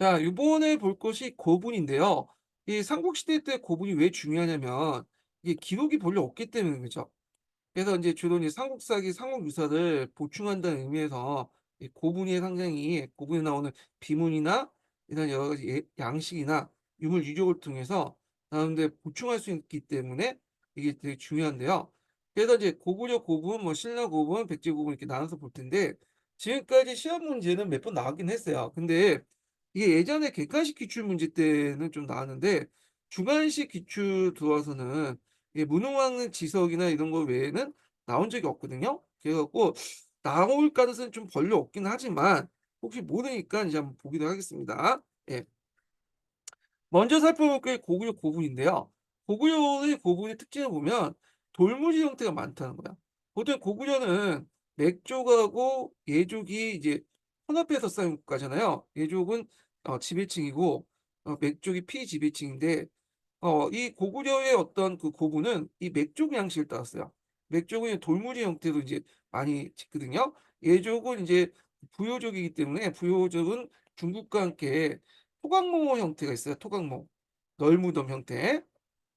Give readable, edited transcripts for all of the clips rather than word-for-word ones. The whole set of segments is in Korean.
자, 이번에 볼 것이 고분인데요. 이 삼국시대 때 고분이 왜 중요하냐면 이게 기록이 별로 없기 때문에 그죠. 그래서 이제 주로 이제 삼국사기, 삼국유사를 보충한다는 의미에서 이 고분의 상징이 고분에 나오는 비문이나 이런 여러 가지 양식이나 유물 유적을 통해서 나오는데 보충할 수 있기 때문에 이게 되게 중요한데요. 그래서 이제 고구려 고분, 뭐 신라 고분, 백제 고분 이렇게 나눠서 볼 텐데 지금까지 시험 문제는 몇 번 나왔긴 했어요. 근데 이게 예전에 객관식 기출 문제 때는 좀 나왔는데 주관식 기출 들어와서는 이게 문흥왕릉 지석이나 이런 거 외에는 나온 적이 없거든요. 그래 갖고 나올 가능성은 좀 별로 없긴 하지만 혹시 모르니까 이제 한번 보기로 하겠습니다. 예. 먼저 살펴볼 게 고구려 고분인데요. 고구려의 고분의 특징을 보면 돌무지 형태가 많다는 거야. 보통 고구려는 맥족하고 예족이 이제 혼합해서 쌓인 국가잖아요. 예족은 지배층이고 맥족이 피지배층인데 이 고구려의 어떤 그 고분은 이 맥족 양식을 따랐어요. 맥족은 돌무지 형태로 이제 많이 짓거든요. 예족은 이제 부여족이기 때문에 부여족은 중국과 함께 토각모 형태가 있어요. 토각모 널무덤 형태.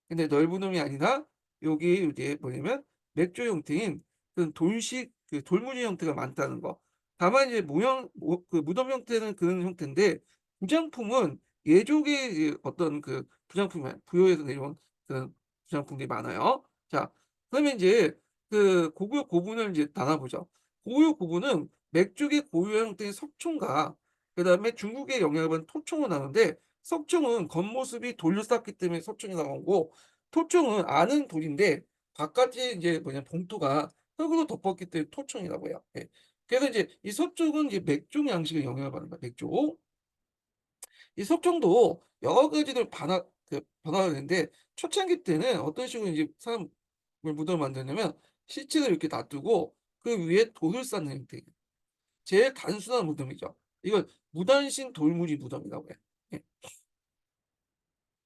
근데 널브놈이 아니라 여기 이제 뭐냐면 맥조 형태인 그런 돌식 그 돌무지 형태가 많다는 거. 다만 이제 그 무덤 형태는 그런 형태인데 부장품은 예족의 어떤 그 부장품이 부여에서 내려온 그런 부장품들이 많아요. 자, 그러면 이제 그 고구려 고분을 이제 나눠보죠. 고구려 고분은 맥족의 고유 형태인 석총과 그다음에 중국의 영향을 받은 토총으로 나오는데 석총은 겉모습이 돌로 쌓기 때문에 석총이 나오고 토총은 아는 돌인데 바깥이 이제 뭐냐 봉투가 흙으로 덮었기 때문에 토총이라고 해요. 예. 그래서 이제 이 석총은 이제 맥종 양식의 영향을 받는 거야, 맥종. 이 석총도 여러 가지로 변화가 되는데 초창기 때는 어떤 식으로 이제 사람을 무덤을 만드냐면 시체를 이렇게 놔두고 그 위에 돌을 쌓는 형태예요. 제일 단순한 무덤이죠. 이걸 무단신 돌무리 무덤이라고 해요. 예.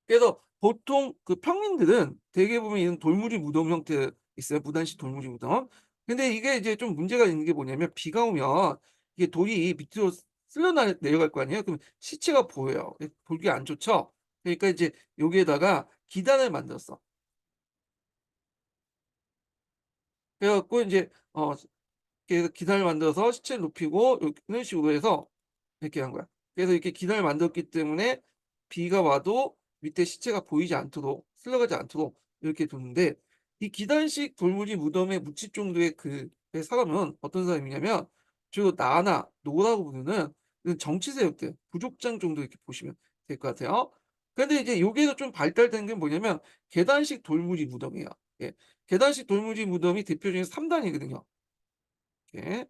그래서 보통 그 평민들은 대개 보면 이런 돌무지 무덤 형태 있어요. 무단식 돌무지 무덤. 근데 이게 이제 좀 문제가 있는 게 뭐냐면 비가 오면 이게 돌이 밑으로 쓸려 내려갈 거 아니에요. 그럼 시체가 보여요. 보기 안 좋죠. 그러니까 이제 여기에다가 기단을 만들었어. 그래 갖고 인제 그래서 기단을 만들어서 시체를 눕히고 이런 식으로 해서 이렇게 한 거야. 그래서 이렇게 기단을 만들었기 때문에 비가 와도 밑에 시체가 보이지 않도록 흘러가지 않도록 이렇게 뒀는데 이 기단식 돌무지 무덤에 묻힐 정도의 그 사람은 어떤 사람이냐면 주로 나나 노라고 부르는 그 정치 세력들, 부족장 정도 이렇게 보시면 될 것 같아요. 근데 이제 여기에서 좀 발달된 게 뭐냐면 계단식 돌무지 무덤이에요. 예. 계단식 돌무지 무덤이 대표적인 3 단이거든요. 예.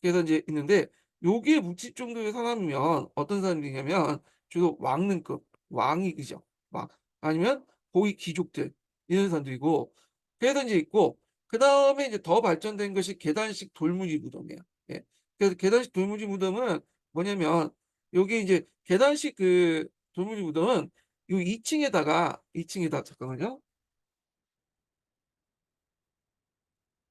그래서 인제 있는데 여기에 묻힐 정도의 사람이면 어떤 사람들이냐면 주로 왕릉급, 왕이죠. 왕. 아니면 고위 귀족들 이런 사람들이고 그래서 인제 있고 그다음에 이제 더 발전된 것이 계단식 돌무지 무덤이에요. 예. 그래서 계단식 돌무지 무덤은 뭐냐면 여기 인제 계단식 그 돌무지 무덤은 요 2 층에다 잠깐만요.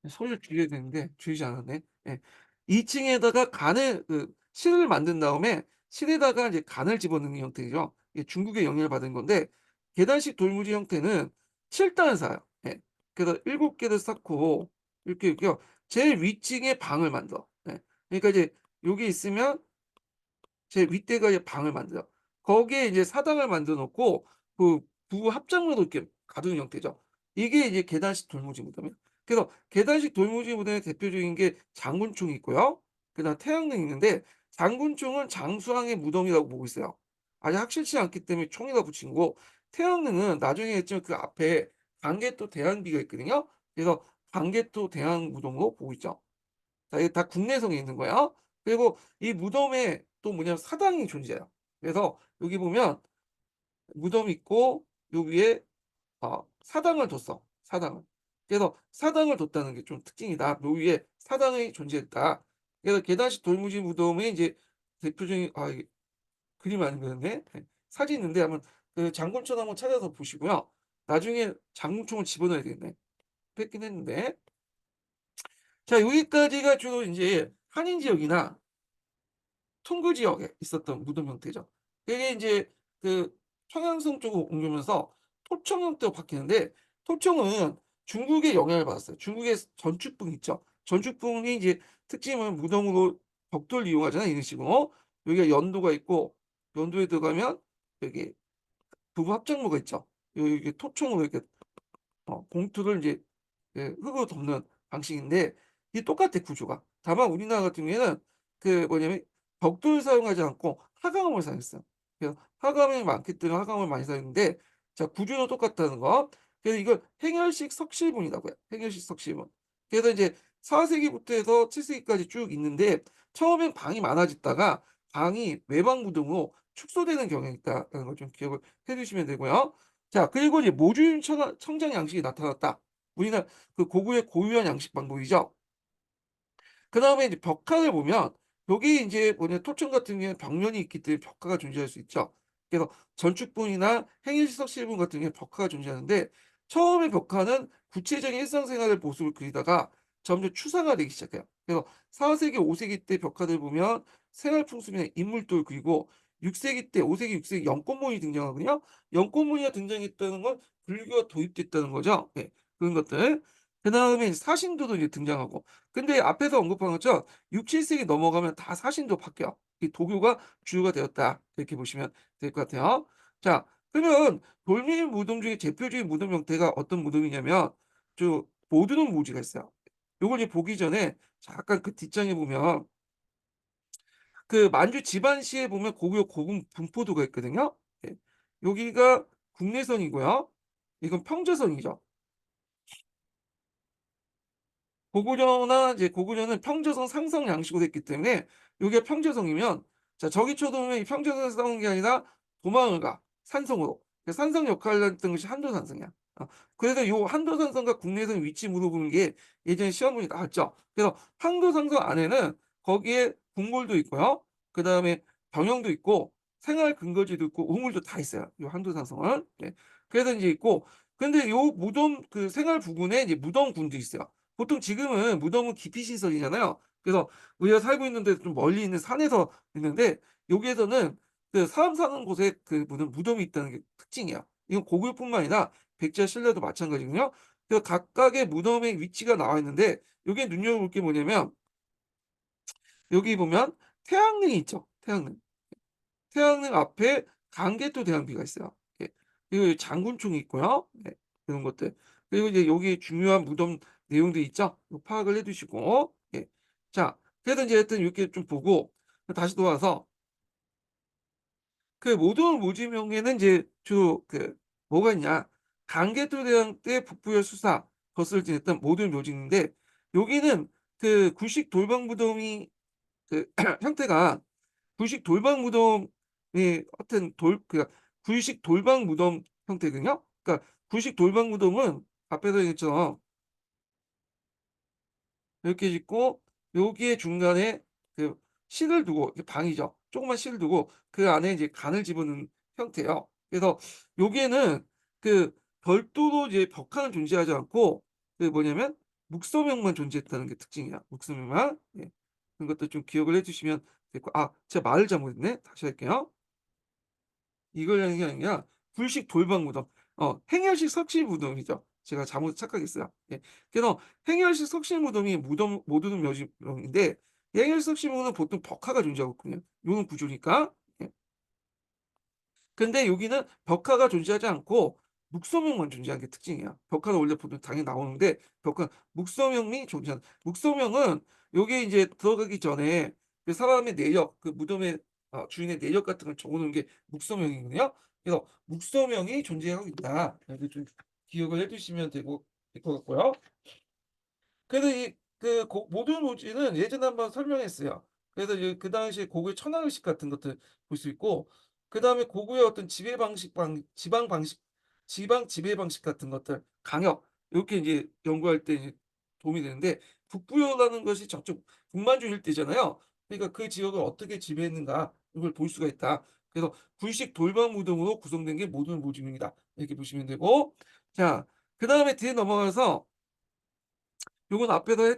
소리를 줄여야 되는데 줄이지 않았네. 예. 2 층에다가 간을 실을 만든 다음에 실에다가 이제 간을 집어넣는 형태죠. 이게 중국의 영향을 받은 건데 계단식 돌무지 형태는 7 단을 쌓아요. 예. 그래서 7 개를 쌓고 이렇게요. 제일 위층에 방을 만들어. 예. 그러니까 이제 여기 있으면 제 윗대가 이제 방을 만들어요. 거기에 이제 사당을 만들어 놓고 그 부합장로도 이렇게 가두는 형태죠. 이게 이제 계단식 돌무지 무덤이에요. 그래서 계단식 돌무지 무덤의 대표적인 게 장군총이 있고요. 그다음 태양릉이 있는데 장군총은 장수왕의 무덤이라고 보고 있어요. 아직 확실치 않기 때문에 총이라고 붙인 거고 태양릉은 나중에 했지만 그 앞에 광개토 대항비가 있거든요. 그래서 광개토 대항 무덤으로 보고 있죠. 자 이게 다 국내성에 있는 거예요. 그리고 이 무덤에 또 뭐냐면 사당이 존재해요. 그래서 여기 보면 무덤이 있고 요 위에 사당을 뒀어, 사당을. 그래서 사당을 뒀다는 게 좀 특징이다. 요 위에 사당이 존재했다. 그래서 계단식 돌무지 무덤의 이제 대표적인 이게 그림 안 그렸네. 예. 사진이 있는데 한번 그 장군총 한번 찾아서 보시고요. 나중에 장군총을 집어넣어야 되겠네. 뺐긴 했는데. 자 여기까지가 주로 인제 한인 지역이나 통구 지역에 있었던 무덤 형태죠. 이게 인제 그 청양성 쪽으로 옮기면서 토청 형태로 바뀌는데, 토청은 중국의 영향을 받았어요. 중국의 전축봉 있죠. 전축봉이 이제 특징은 무덤으로 벽돌 이용하잖아요, 이런 식으로. 여기가 연도가 있고, 연도에 들어가면 여기 부부 합장무가 있죠. 이게 토청으로 이렇게 봉투를 이제 흙으로 덮는 방식인데, 이게 똑같아 구조가. 다만 우리나라 같은 경우에는 그 뭐냐면 벽돌을 사용하지 않고 화강암을 사용했어요. 그래서 화강암이 많기 때문에 화강암을 많이 사용했는데, 자 구조는 똑같다는 거. 그래서 이걸 행열식 석실본이라고 해요. 행열식 석실본. 그래서 이제 4 세기부터 해서 7 세기까지 쭉 있는데, 처음엔 방이 많아졌다가 방이 외방 무덤으로 축소되는 경향이 있다라는 걸 좀 기억을 해 두시면 되고요. 자 그리고 이제 모듈 청장 양식이 나타났다. 우리는 그 고구의 고유한 양식 방법이죠. 그다음에 이제 벽화를 보면 여기 인제 뭐냐 토청 같은 경우에는 벽면이 있기 때문에 벽화가 존재할 수 있죠. 그래서 전축분이나 행일식 석실본 같은 경우에 벽화가 존재하는데, 처음에 벽화는 구체적인 일상생활의 모습을 그리다가 점점 추상화되기 시작해요. 그래서 4 세기, 5 세기 때 벽화들 보면 생활 풍습이나 인물들 그리고 6 세기 때 5 세기, 6 세기 연꽃무늬 등장하거든요. 연꽃무늬가 등장했다는 건 불교가 도입됐다는 거죠. 예. 그런 것들. 그다음에 사신도도 이제 등장하고, 근데 앞에서 언급한 것처럼 6-7 세기 넘어가면 다 사신도 바뀌어요. 이 도교가 주요가 되었다. 이렇게 보시면 될 것 같아요. 자, 그러면 돌멩이 무덤 중에 대표적인 무덤 형태가 어떤 무덤이냐면 모두는 무지가 있어요. 요걸 이제 보기 전에 잠깐 그 뒷장에 보면 그 만주 지반시에 보면 고구려 고궁 분포도가 있거든요. 예. 여기가 국내선이고요. 이건 평저선이죠. 고구려나 이제 고구려는 평저성 상성 양식으로 했기 때문에 요게 평저성이면, 자 저기초도는 이 평저성에서 싸운 게 아니라 도망을 가 산성으로. 그 산성 역할을 했던 것이 한도산성이야. 그래서 요 한도산성과 국내성 위치 물어보는 게 예전에 시험 문제 나왔죠. 그래서 한도산성 안에는 거기에 궁궐도 있고요. 그다음에 병영도 있고 생활 근거지도 있고 우물도 다 있어요, 요 한도산성은. 예. 그래서 인제 있고, 근데 요 무덤 그 생활 부근에 이제 무덤군도 있어요. 보통 지금은 무덤은 기피 시설이잖아요. 그래서 우리가 살고 있는 데서 좀 멀리 있는 산에서 있는데, 여기에서는 그 사람 사는 곳에 그 무덤이 있다는 게 특징이에요. 이건 고구려뿐만 아니라 백제 신라도 마찬가지거든요. 그래서 각각의 무덤의 위치가 나와 있는데, 여기에 눈여겨볼 게 뭐냐면 여기 보면 태양릉이 있죠. 태양릉. 태양릉 앞에 강개토 대왕비가 있어요. 예. 그리고 장군총이 있고요. 네. 이런 것들. 그리고 이제 여기 중요한 무덤 내용들이 있죠. 요 파악을 해 두시고. 예. 자, 그래서 인제 하여튼 요렇게 좀 보고 다시 돌아와서 그 모든 모지명에는 이제 주로 그 뭐가 있냐. 강개토 대왕 때 북부여 수사 덫을 지냈던 모든 묘지인데, 여기는 그 구식 돌방 무덤이 그 형태가 구식 돌방 무덤이 하여튼 그러니까 구식 돌방 무덤 형태거든요. 그러니까 구식 돌방 무덤은 앞에서 얘기했처럼 이렇게 짓고 여기에 중간에 그 실을 두고, 이게 방이죠. 조그만 실을 두고 그 안에 이제 간을 집어넣은 형태예요. 그래서 여기에는 그 별도로 이제 벽화는 존재하지 않고 그 뭐냐면 묵서명만 존재했다는 게 특징이야. 묵서명만. 예. 그런 것도 좀 기억을 해 주시면 됐고, 제가 말을 잘못했네. 다시 할게요. 이걸 하는 게 아니라 불식 돌방 무덤. 행렬식 석실 무덤이죠. 제가 잘못 착각했어요. 예. 그래서 행렬식 석실 무덤이 모두는 묘지명인데, 행렬식 석실 무덤은 보통 벽화가 존재하거든요. 요런 구조니까. 예. 근데 여기는 벽화가 존재하지 않고 묵서명만 존재하는 게 특징이야. 벽화는 원래 보통 당연히 나오는데 묵서명이 존재하는. 묵서명은 요게 인제 들어가기 전에 그 사람의 내역, 그 무덤의 주인의 내역 같은 걸 적어 놓은 게 묵서명이거든요. 그래서 묵서명이 존재하고 있다. 이렇게 좀 기억을 해 두시면 될 것 같고요. 그래서 이 그 모듈 노지는 예전에 한번 설명했어요. 그래서 그 당시에 고구려 천황의식 같은 것들 볼 수 있고, 그다음에 고구려 어떤 지방 지배 방식 같은 것들 강역 요렇게 이제 연구할 때 이제 도움이 되는데, 북부여라는 것이 저쪽 북만주 일대잖아요. 그러니까 그 지역을 어떻게 지배했는가 이걸 볼 수가 있다. 그래서 구식 돌방 무덤으로 구성된 게 모듈 모집입니다. 이렇게 보시면 되고, 자 그다음에 뒤에 넘어가서 요건 앞에서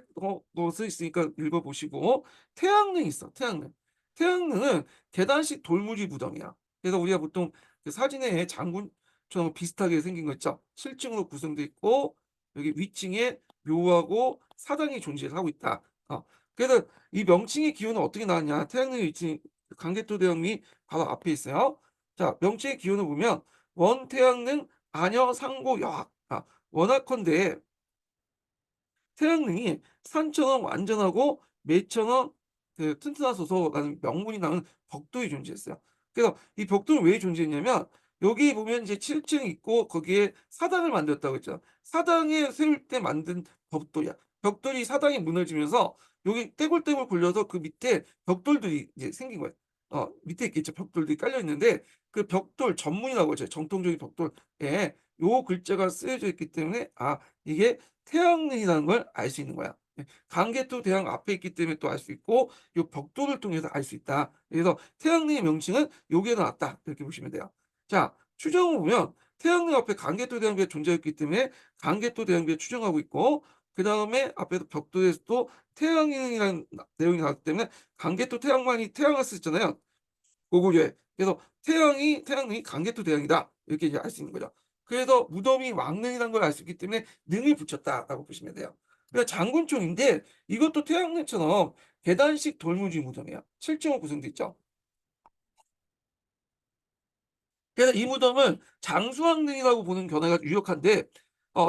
것을 있으니까 읽어 보시고, 태양릉 있어, 태양릉. 태양릉은 계단식 돌무지 무덤이야. 그래서 우리가 보통 그 사진에 장군처럼 비슷하게 생긴 거 있죠. 7층으로 구성돼 있고 여기 위층에 묘하고 사당이 존재하고 있다. 그래서 이 명칭의 기원은 어떻게 나왔냐? 태양릉 위층 강개토대왕이 바로 앞에 있어요. 자, 명칭의 기원을 보면 원태양릉 안여 상고 여학. 원하컨대 태양능이 산처럼 완전하고 매처럼 그 튼튼하소서라는 명문이 나는 벽돌이 존재했어요. 그래서 이 벽돌은 왜 존재했냐면 여기 보면 이제 7층 있고 거기에 사당을 만들었다고 했죠. 사당에 세울 때 만든 벽돌이야. 벽돌이 사당이 무너지면서 여기 떼굴떼굴 굴려서 그 밑에 벽돌들이 이제 생긴 거예요. 밑에 있겠죠. 벽돌들이 깔려 있는데 그 벽돌 전문이라고 하죠. 정통적인 벽돌에 요 글자가 쓰여져 있기 때문에 이게 태양릉이라는 걸 알 수 있는 거야. 강계토 대왕 앞에 있기 때문에 또 알 수 있고 요 벽돌을 통해서 알 수 있다. 그래서 태양릉의 명칭은 요게 나왔다. 이렇게 보시면 돼요. 자, 추정을 보면 태양릉 앞에 강계토 대왕비가 존재했기 때문에 강계토 대왕비가 추정하고 있고 그다음에 앞에서 벽돌에서도 태양릉이라는 내용이 나왔기 때문에 강계토 태양만이 태양을 쓰잖아요. 고구려에. 그래서 태양릉이 강계토 대왕이다. 이렇게 이제 알 수 있는 거죠. 그래서 무덤이 왕릉이라는 걸 알 수 있기 때문에 능을 붙였다라고 보시면 돼요. 그러니까 장군총인데 이것도 태양릉처럼 계단식 돌무지 무덤이에요. 7층으로 구성돼 있죠. 그래서 이 무덤은 장수왕릉이라고 보는 견해가 유력한데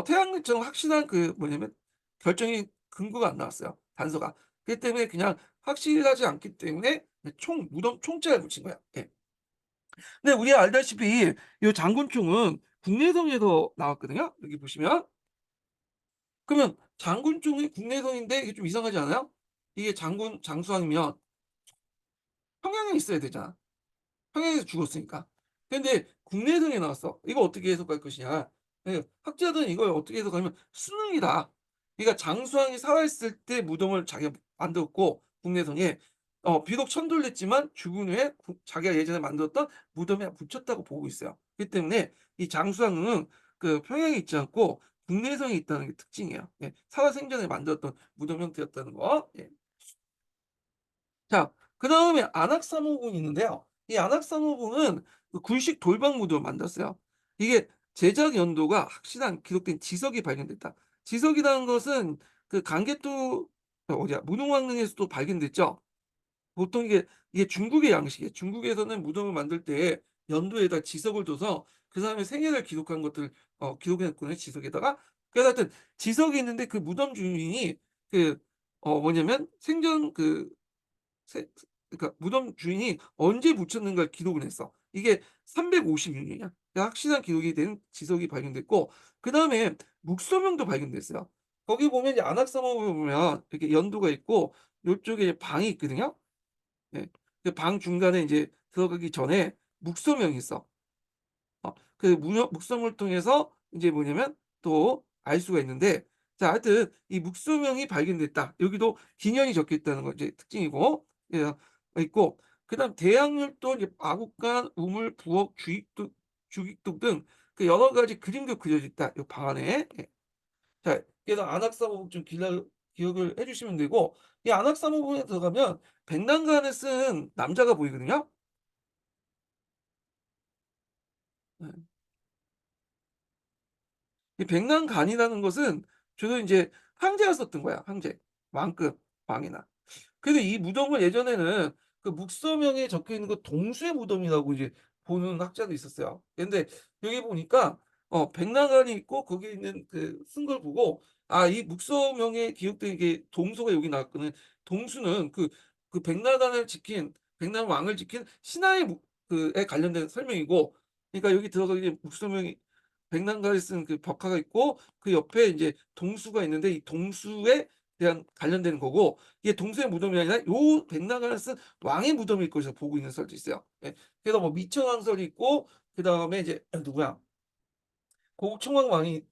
태양릉처럼 확실한 그 뭐냐면 결정이 근거가 안 나왔어요. 단서가. 그렇기 때문에 그냥 확실하지 않기 때문에 무덤 총자를 붙인 거야. 예. 근데 우리가 알다시피 이 장군총은 국내성에서 나왔거든요. 여기 보시면. 그러면 장군총이 국내성인데 이게 좀 이상하지 않아요? 이게 장수왕이면 평양에 있어야 되잖아. 평양에서 죽었으니까. 근데 국내성에 나왔어. 이거 어떻게 해석할 것이냐. 학자들은 이걸 어떻게 해석하냐면 수능이다. 그러니까 장수왕이 살아있을 때 무덤을 자기가 만들었고 국내성에 비록 천돌됐지만 죽은 후에 자기가 예전에 만들었던 무덤에 붙였다고 보고 있어요. 그렇기 때문에 이 장수왕은 그 평양에 있지 않고 국내성에 있다는 게 특징이에요. 살아생전에 만들었던 무덤 형태였다는 거. 자, 그다음에 안악사모군이 있는데요. 이 안악사모군은 그 굴식 돌방 무덤을 만들었어요. 이게 제작 연도가 확실한 기록된 지석이 발견됐다. 지석이라는 것은 그 강개토 어디야 문흥왕릉에서도 발견됐죠. 보통 이게 중국의 양식이에요. 중국에서는 무덤을 만들 때 연도에다 지석을 둬서 그 사람의 생애를 기록한 것들 기록해놨거든요. 지석에다가. 그래서 하여튼 지석이 있는데 그 무덤 주인이 그 뭐냐면 생전 그러니까 무덤 주인이 언제 묻혔는가를 기록을 했어. 이게 356년이야. 확실한 기록이 된 지석이 발견됐고 그다음에 묵소명도 발견됐어요. 거기 보면 이제 안악사목을 보면 이렇게 연도가 있고 요쪽에 방이 있거든요. 예. 그방 중간에 이제 들어가기 전에 묵소명이 있어. 그 묵성을 통해서 이제 뭐냐면 또 알 수가 있는데 자 하여튼 이 묵소명이 발견됐다. 여기도 기년이 적혀 있다는 거 이제 특징이고 예 있고 그다음 대양률도 이제 마국간, 우물, 부엌, 주익둑 등 그 여러 가지 그림도 그려져 있다. 요 방 안에. 예. 자 그래서 안악사모국 좀 기억을 해 주시면 되고 이 안악사모국에 들어가면 백난간을 쓴 남자가 보이거든요. 예. 이 백난간이라는 것은 주로 인제 황제가 썼던 거야, 황제. 왕급 왕이나. 근데 이 무덤을 예전에는 그 묵서명에 적혀 있는 그 동수의 무덤이라고 이제 보는 학자도 있었어요. 근데 여기 보니까 백랑간이 있고 거기에 있는 그 쓴 걸 보고 이 묵서명에 기록된 게 동서가 여기 나왔거든. 동수는 그 백랑간을 지킨 백랑왕을 지킨 신하의 그에 관련된 설명이고 그러니까 여기 들어가게 묵서명이 백랑간이 쓴 그 벽화가 있고 그 옆에 인제 동수가 있는데 이 동수에 대한 관련되는 거고 이게 동서의 무덤이 아니라 요 백랑간을 쓴 왕의 무덤일 것이라고 보고 있는 설도 있어요. 예. 그래서 뭐 미천왕설이 있고 그다음에 이제 누구야 고국 청왕왕이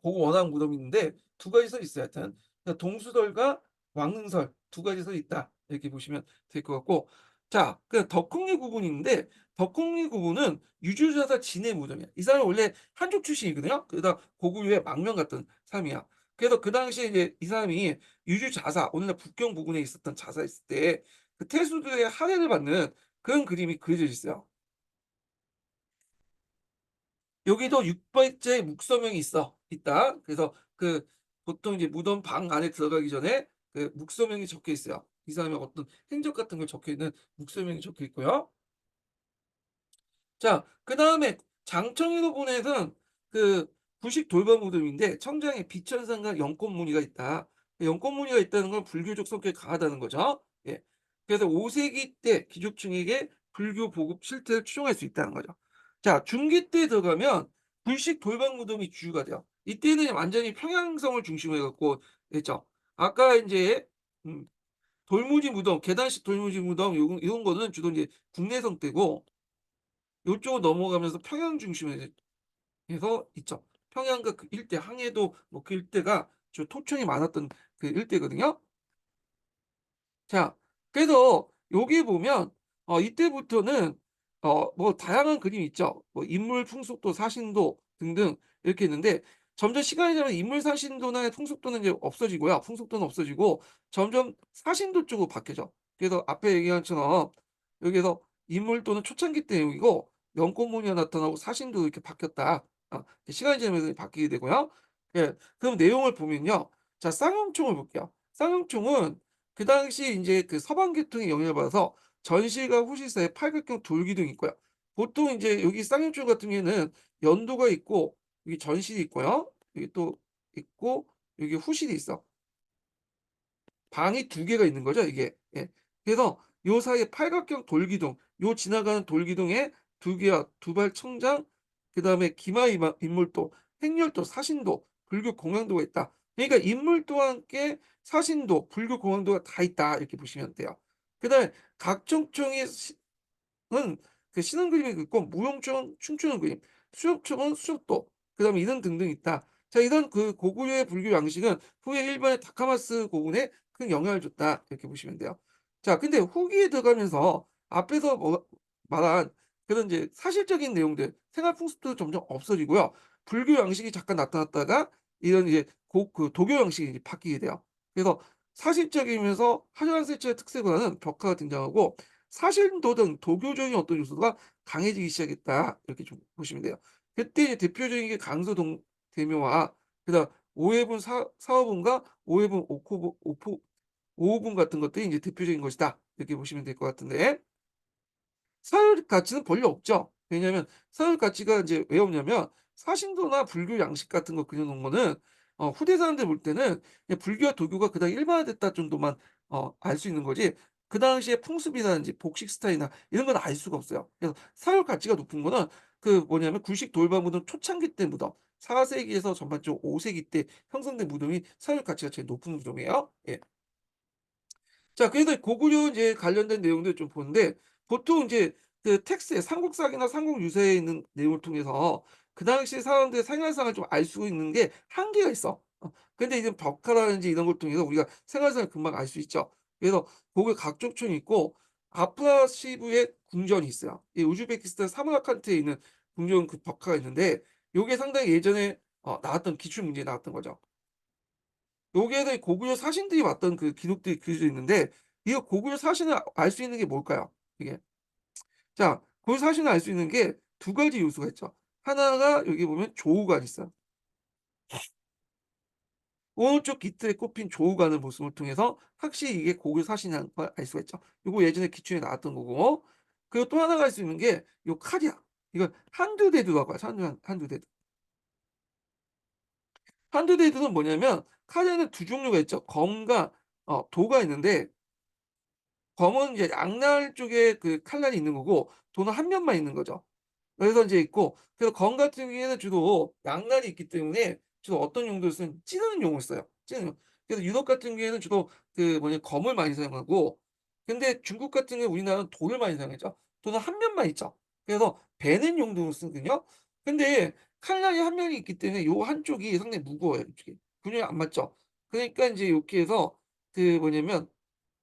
고국 원왕 무덤이 있는데 두 가지 설이 있어요 하여튼. 그러니까 동수설과 왕릉설 두 가지 설이 있다. 이렇게 보시면 될 것 같고 자 그 덕홍리 구분이 있는데 덕홍리 구분은 유주자사 진의 무덤이야. 이 사람은 원래 한족 출신이거든요. 그러다 고구려의 망명 같은 사람이야. 그래서 그 당시에 이제 이 사람이 유주자사 오늘날 북경 부근에 있었던 자사였을 때 그 태수들의 할애를 받는 그런 그림이 그려져 있어요. 여기도 6번째 묵서명이 있다. 그래서 그 보통 이제 무덤 방 안에 들어가기 전에 그 묵서명이 적혀 있어요. 이 사람의 어떤 행적 같은 걸 적혀 있는 묵서명이 적혀 있고요. 자, 그다음에 장청이로 보내는 그 구식 돌반 무덤인데 청장에 비천상과 연꽃 무늬가 있다. 연꽃 무늬가 있다는 건 불교적 성격이 강하다는 거죠. 예. 그래서 5세기 때 귀족층에게 불교 보급 실태를 추종할 수 있다는 거죠. 자, 중기 때 들어가면 불식 돌반 무덤이 주류가 돼요. 이때는 완전히 평양성을 중심으로 해갖고 했죠. 아까 이제 음, 돌무지 무덤, 계단식 돌무지 무덤 이런 거는 주로 이제 국내성 때고 요쪽으로 넘어가면서 평양 중심에서 있죠. 평양과 그 일대 항해도 뭐 그 일대가 주 토촌이 많았던 그 일대거든요. 자, 그래서 여기 보면 이때부터는 뭐 다양한 그림이 있죠. 뭐 인물 풍속도 사신도 등등 이렇게 있는데 점점 시간이 지나면 인물 사신도나 풍속도는 이제 없어지고요. 풍속도는 없어지고 점점 사신도 쪽으로 바뀌죠. 그래서 앞에 얘기한 것처럼 여기에서 인물 또는 초창기 때 여기고 연꽃무늬가 나타나고 사신도 이렇게 바뀌었다. 시간이 지나면서 바뀌게 되고요. 예, 그럼 내용을 보면요. 자, 쌍용총을 볼게요. 쌍용총은 그 당시 인제 그 서방 계통의 영향을 받아서 전실과 후실 사이에 팔각형 돌기둥이 있고요. 보통 인제 여기 쌍용줄 같은 경우에는 연도가 있고 여기 전실이 있고요. 여기 또 있고 여기 후실이 있어. 방이 두 개가 있는 거죠 이게. 예. 그래서 요 사이에 팔각형 돌기둥 요 지나가는 돌기둥에 두 개와 두발 청장 그다음에 기마 인물도, 행렬도, 사신도, 불교 공양도가 있다. 그러니까 인물도와 함께 사신도, 불교 공양도가 다 있다 이렇게 보시면 돼요. 그다음에 각종총이 은 그 신원 그림이 있고 무용총은 춤추는 그림, 수렵총은 수렵도, 그다음에 이런 등등 있다. 자, 이런 그 고구려의 불교 양식은 후에 일본의 다카마스 고군에 큰 영향을 줬다 이렇게 보시면 돼요. 자, 근데 후기에 들어가면서 앞에서 뭐 말한 그런 이제 사실적인 내용들, 생활 풍습도 점점 없어지고요. 불교 양식이 잠깐 나타났다가 이런 이제 그 도교 양식이 이제 바뀌게 돼요. 그래서 사실적이면서 화려한 색채의 특색보다는 벽화가 등장하고 사실도 등 도교적인 어떤 요소가 강해지기 시작했다. 이렇게 좀 보시면 돼요. 그때 이제 대표적인 게 강서동 대묘와 그다음 오해분 사어분과 오해분 오호분 같은 것들이 이제 대표적인 것이다. 이렇게 보시면 될 것 같은데 사회적 가치는 별로 없죠. 왜냐하면 사회적 가치가 이제 왜 없냐면 사신도나 불교 양식 같은 거 그려 놓은 거는 후대 사람들 볼 때는 그냥 불교와 도교가 그닥 일반화됐다 정도만 알 수 있는 거지 그 당시에 풍습이라든지 복식 스타일이나 이런 건 알 수가 없어요. 그래서 사회적 가치가 높은 거는 그 뭐냐면 굴식 돌반 무덤 초창기 때 무덤 4 세기에서 전반적으로 5 세기 때 형성된 무덤이 사회적 가치가 제일 높은 무덤이에요. 예. 자, 그래서 고구려 이제 관련된 내용들 좀 보는데 보통 이제 그 텍스트에 삼국사기나 삼국유사에 있는 내용을 통해서 그 당시 사람들의 생활상을 좀 알 수 있는 게 한계가 있어. 근데 이제 벽화라든지 이런 걸 통해서 우리가 생활상을 금방 알 수 있죠. 그래서 고구려 각족촌이 있고 아프라시브의 궁전이 있어요. 이 우즈베키스탄 사마르칸트에 있는 궁전 그 벽화가 있는데 요게 상당히 예전에 나왔던 기출 문제에 나왔던 거죠. 여기에서 이 고구려 사신들이 왔던 그 기록들이 그려져 있는데 이 고구려 사신을 알 수 있는 게 뭘까요? 이게. 자, 고구려 사신을 알 수 있는 게 두 가지 요소가 있죠. 하나가 여기 보면 조우관이 있어요. 오른쪽 깃털에 꼽힌 조우관을 모습을 통해서 확실히 이게 고구려 사신이라는 걸 알 수가 있죠. 요거 예전에 기출에 나왔던 거고. 그리고 또 하나가 알 수 있는 게 요 칼이야. 이건 한두대두라고 하죠. 한두대두. 한두대두는 뭐냐면 칼에는 두 종류가 있죠. 검과 도가 있는데 검은 이제 양날 쪽에 그 칼날이 있는 거고 도는 한 면만 있는 거죠. 그래서 인제 있고 그래서 검 같은 경우에는 주로 양날이 있기 때문에 주로 어떤 용도로 쓰는 찌르는 용으로 써요. 찌르는 용. 그래서 유럽 같은 경우에는 주로 그 뭐냐 검을 많이 사용하고 근데 중국 같은 경우에 우리나라는 돌을 많이 사용하죠. 돌은 한 면만 있죠. 그래서 베는 용도로 쓰거든요. 근데 칼날이 한 면이 있기 때문에 요 한쪽이 상당히 무거워요, 이쪽이. 균형이 안 맞죠. 그러니까 인제 요렇게 해서 그 뭐냐면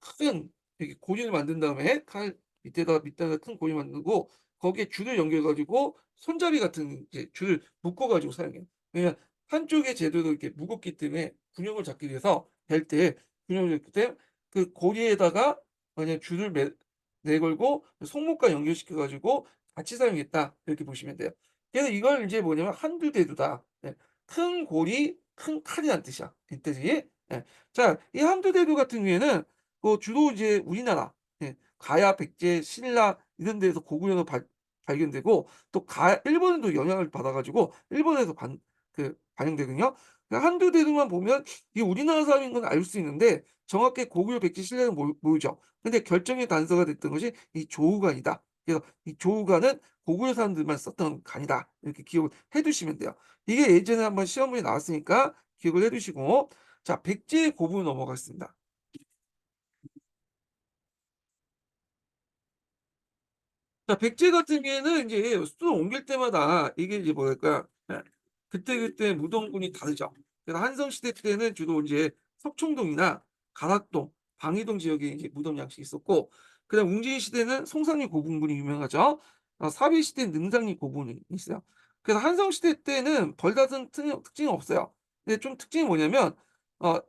큰 이렇게 고리를 만든 다음에 칼 밑에다가 큰 고리 만들고 거기에 줄을 연결해 가지고 손잡이 같은 이제 줄을 묶어 가지고 사용해요. 왜냐면 한쪽에 제대로 이렇게 무겁기 때문에 균형을 잡기 위해서 벨 때 균형을 잡기 때문에 그 고리에다가 그냥 줄을 내걸고 손목과 연결시켜 가지고 같이 사용했다 이렇게 보시면 돼요. 그래서 이걸 이제 뭐냐면 한두 대두다. 예. 큰 골이 큰 칼이란 뜻이야. 이 뜻이. 예. 자, 이 한두 대두 같은 경우에는 주로 이제 우리나라, 예, 가야, 백제, 신라 이런 데에서 고구려가 발견되고, 또 일본도 영향을 받아 가지고 일본에서 반영되거든요. 그러니까 한두 대두만 보면 이게 우리나라 사람인 건 알 수 있는데 정확히 고구려, 백제, 신라는 모르죠. 근데 결정의 단서가 됐던 것이 이 조우간이다. 그래서 이 조우간은 고구려 사람들만 썼던 간이다. 이렇게 기억을 해 두시면 돼요. 이게 예전에 한번 시험문에 나왔으니까 기억을 해 두시고, 자, 백제의 고분으로 넘어가겠습니다. 자, 백제 같은 경우에는 이제 수도를 옮길 때마다 이게 이제 뭐랄까, 예, 그때그때 무덤군이 다르죠. 그래서 한성시대 때는 주로 이제 석촌동이나 가락동, 방이동 지역에 이제 무덤 양식이 있었고, 그다음 웅진 시대는 송상리 고분군이 유명하죠. 사비 시대는 능상리 고분이 있어요. 그래서 한성시대 때는 별다른 특징이 없어요. 근데 좀 특징이 뭐냐면,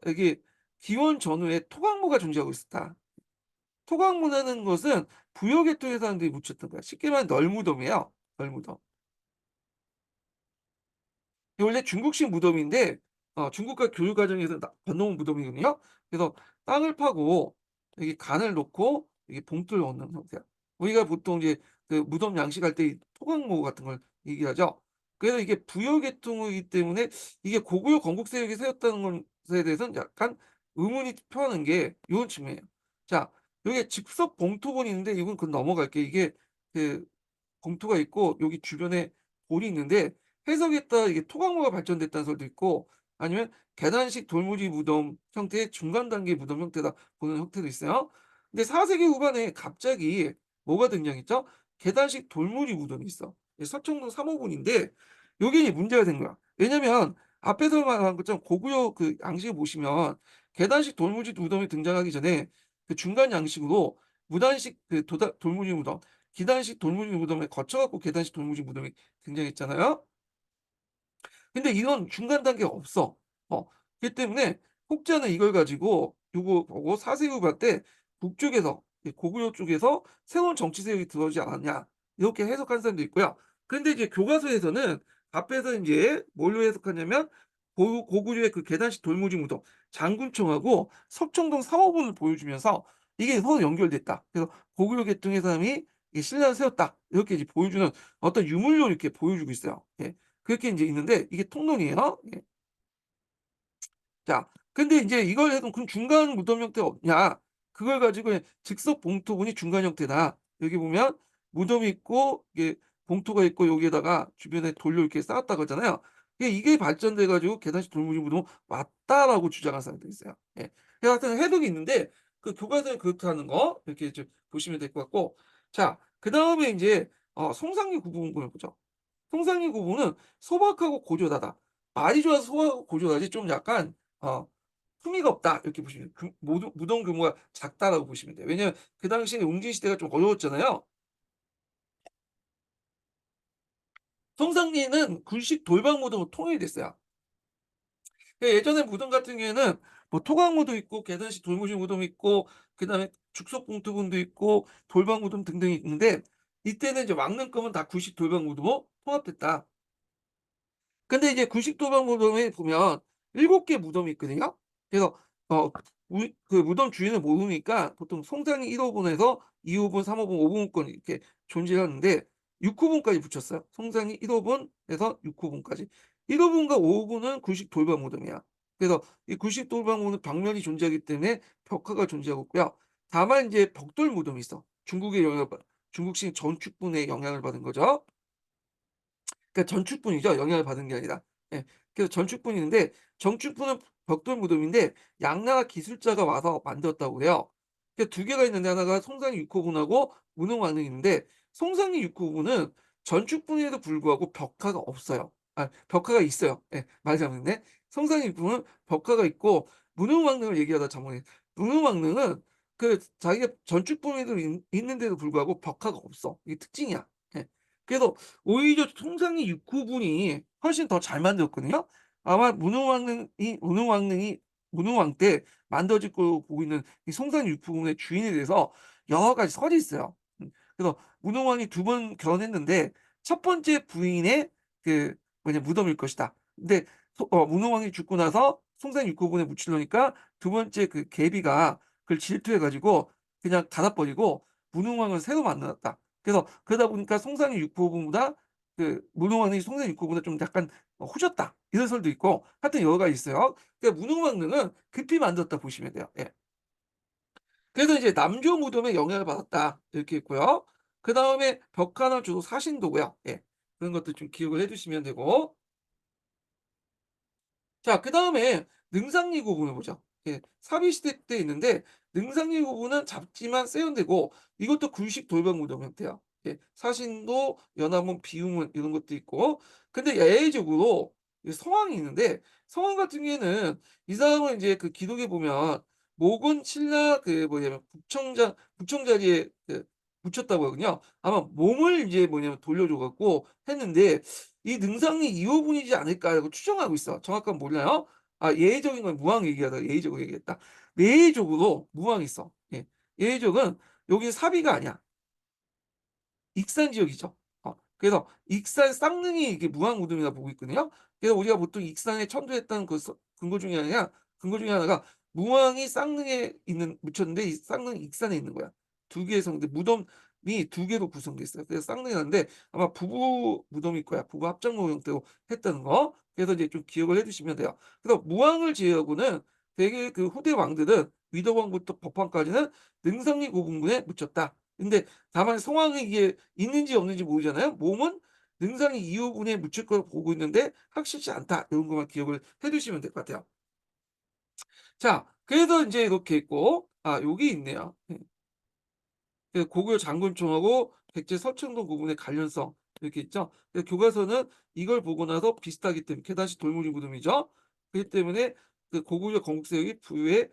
여기 기원 전후에 토강모가 존재하고 있었다. 토강모라는 것은 부여 계통의 사람들이 묻혔던 거야. 쉽게 말하면 널무덤이에요. 널무덤. 이게 원래 중국식 무덤인데 중국과 교류 과정에서 건너온 무덤이거든요. 그래서 땅을 파고 여기 간을 놓고 여기 봉투를 넣는 형태야. 우리가 보통 이제 그 무덤 양식할 때 이 토강모 같은 걸 얘기하죠. 그래서 이게 부여 계통이기 때문에 이게 고구려 건국세력이 세웠다는 것에 대해서는 약간 의문이 표하는 게 이런 측면이에요. 자, 여기에 즉석 봉투본이 있는데 이건 넘어갈게요. 이게 그 봉투가 있고 여기 주변에 돌이 있는데 해석에 따라 이게 토강모가 발전됐다는 설도 있고, 아니면 계단식 돌무지 무덤 형태의 중간 단계 무덤 형태다 보는 형태도 있어요. 근데 4세기 후반에 갑자기 뭐가 등장했죠? 계단식 돌무지 무덤이 있어. 서청동 3호분인데 요게 이제 문제가 된 거야. 왜냐면 앞에서 말한 것처럼 고구려 그 양식을 보시면 계단식 돌무지 무덤이 등장하기 전에 그 중간 양식으로 무단식 돌무지 무덤, 기단식 돌무지 무덤에 거쳐 갖고 계단식 돌무지 무덤이 등장했잖아요. 근데 이런 중간 단계가 없어. 그렇기 때문에 혹자는 이걸 가지고 요거 보고 사세후반 때 북쪽에서, 고구려 쪽에서 새로운 정치 세력이 들어오지 않았냐 이렇게 해석하는 사람도 있고요. 근데 이제 교과서에서는 앞에서 이제 뭘로 해석하냐면 고구려의 그 계단식 돌무지 무덤 장군총하고 석청동 사호분을 보여주면서 이게 서로 연결됐다. 그래서 고구려 계통의 사람이 이 신라를 세웠다. 이렇게 이제 보여주는 어떤 유물로 이렇게 보여주고 있어요. 예. 그렇게 인제 있는데 이게 통론이에요. 예. 자, 근데 인제 이걸 해도 그럼 중간 무덤 형태 없냐? 그걸 가지고 즉석 봉투분이 중간 형태다. 여기 보면 무덤이 있고 이게 봉투가 있고 여기에다가 주변에 돌로 이렇게 쌓았다 그러잖아요. 이게 발전돼 가지고 계단식 돌무지 무덤 맞다라고 주장하는 사람도 있어요. 예. 하여튼 해석이 있는데 그 교과서에 그렇다는 거 이렇게 좀 보시면 될 것 같고, 자, 그다음에 인제 송상리 구분을 보죠. 송상리 구분은 소박하고 고조하다. 말이 좋아서 소박하고 고조하지 좀 약간 품위가 없다 이렇게 보시면 돼요. 무덤 규모가 작다라고 보시면 돼요. 왜냐하면 그 당시에 웅진 시대가 좀 어려웠잖아요. 송상리는 군식 돌방 무덤으로 통일이 됐어요. 예전에 무덤 같은 경우에는 뭐 토강 무도 있고 계단식 돌무지 무덤 있고 그다음에 죽석 봉투분도 있고 돌방 무덤 등등이 있는데, 이때는 이제 왕릉검은 다 구식 돌방 무덤으로 통합됐다. 근데 이제 구식도방 무덤에 보면 7개 무덤이 있거든요. 그래서 어 그 무덤 주인을 모르니까 보통 송장이 1 호분에서 2 호분, 3 호분, 5 호분권 이렇게 존재하는데 6 호분까지 붙였어요. 송장이 1 호분에서 6 호분까지. 1 호분과 5 호분은 구식 돌방 무덤이야. 그래서 이 구식 돌방 무덤 벽면이 존재하기 때문에 벽화가 존재하고 있고요. 다만 인제 벽돌 무덤이 있어. 중국식 전축분의 영향을 받은 거죠. 그러니까 전축분이죠. 영향을 받은 게 아니라. 예. 그래서 전축분인데 정축분은 벽돌 무덤인데 양나라 기술자가 와서 만들었다고 그래요. 그러니까 두 개가 있는데 하나가 송상리 육호분하고 문흥왕릉이 있는데 송상리 육호분은 전축분에도 불구하고 벽화가 없어요. 벽화가 있어요. 예. 말 잘못했네. 송상리 육호는 벽화가 있고 문흥왕릉을 얘기하다 잘못했네. 문흥왕릉은 그 자기가 전축분에도 있는데도 불구하고 벽화가 없어. 이게 특징이야. 예. 그래서 오히려 통상이 6 구분이 훨씬 더 잘 만들었거든요. 아마 문흥왕릉이 문흥왕 때 만들어질 걸로 보고 있는 이 송산유품의 주인에 대해서 여러 가지 설이 있어요. 그래서 문흥왕이 두 번 결혼했는데 첫 번째 부인의 그 무덤일 것이다. 근데 문흥왕이 죽고 나서 송산유쿠분에 묻히려니까 두 번째 그 계비가 그걸 질투해 가지고 그냥 닫아 버리고 문흥왕을 새로 만들었다. 그래서 그러다 보니까 송산이 육부보다 문흥왕이 송산이 육부보다 좀 약간 후졌다. 이런 설도 있고 하여튼 여러 가지 있어요. 그러니까 문흥왕릉은 급히 만들었다 보시면 돼요. 예. 그래서 이제 남조 무덤에 영향을 받았다. 이렇게 있고요. 그다음에 벽화나 주로 사신도고요. 예. 그런 것도 좀 기억을 해 두시면 되고. 자, 그다음에 능상리 고분을 보죠. 예. 사비시대 때 있는데 능상리 고분은 작지만 세련되고 이것도 구식 돌방 무덤 형태야. 예. 사신도, 연암문, 비움문 이런 것도 있고. 근데 예외적으로 이 성황이 있는데 성황 같은 경우에는 이 사람은 이제 그 기록에 보면 목은 신라 북청자리에 묻혔다고 하거든요. 아마 몸을 이제 돌려줘 갖고 했는데 이 능상이 2 호분이지 않을까라고 추정하고 있어. 정확한 건 몰라요. 아, 예외적인 건 무왕 얘기하다가 예외적으로 얘기했다. 예외적으로 무왕이 있어. 예. 예외적은 여기 사비가 아니야. 익산 지역이죠. 그래서 익산 쌍릉이 이게 무왕무덤이라 보고 있거든요. 그래서 우리가 보통 익산에 천도했다는 근거 중에 하나가 무왕이 쌍릉에 묻혔는데 이 쌍릉이 익산에 있는 거야. 두 개의 성인데 무덤이 두 개로 구성돼 있어요. 그래서 쌍릉이라는데 아마 부부 무덤일 거야. 부부 합작무 형태로 했다는 거. 그래서 이제 좀 기억을 해 두시면 돼요. 그래서 무왕을 제외하고는 대개 그 후대 왕들은 위덕왕부터 법황까지는 능성리 고분군에 묻혔다. 근데 다만 성황이 이게 있는지 없는지 모르잖아요. 몸은 능상이 2 호분에 묻힐 걸 보고 있는데 확실치 않다. 이런 것만 기억을 해 두시면 될 것 같아요. 자, 그래서 인제 이렇게 있고 요게 있네요. 고구려 장군총하고 백제 서청동 부분의 관련성 이렇게 있죠. 교과서는 이걸 보고 나서 비슷하기 때문에 다시 돌무지 무덤이죠. 그렇기 때문에 그 고구려 건국세력이 부유의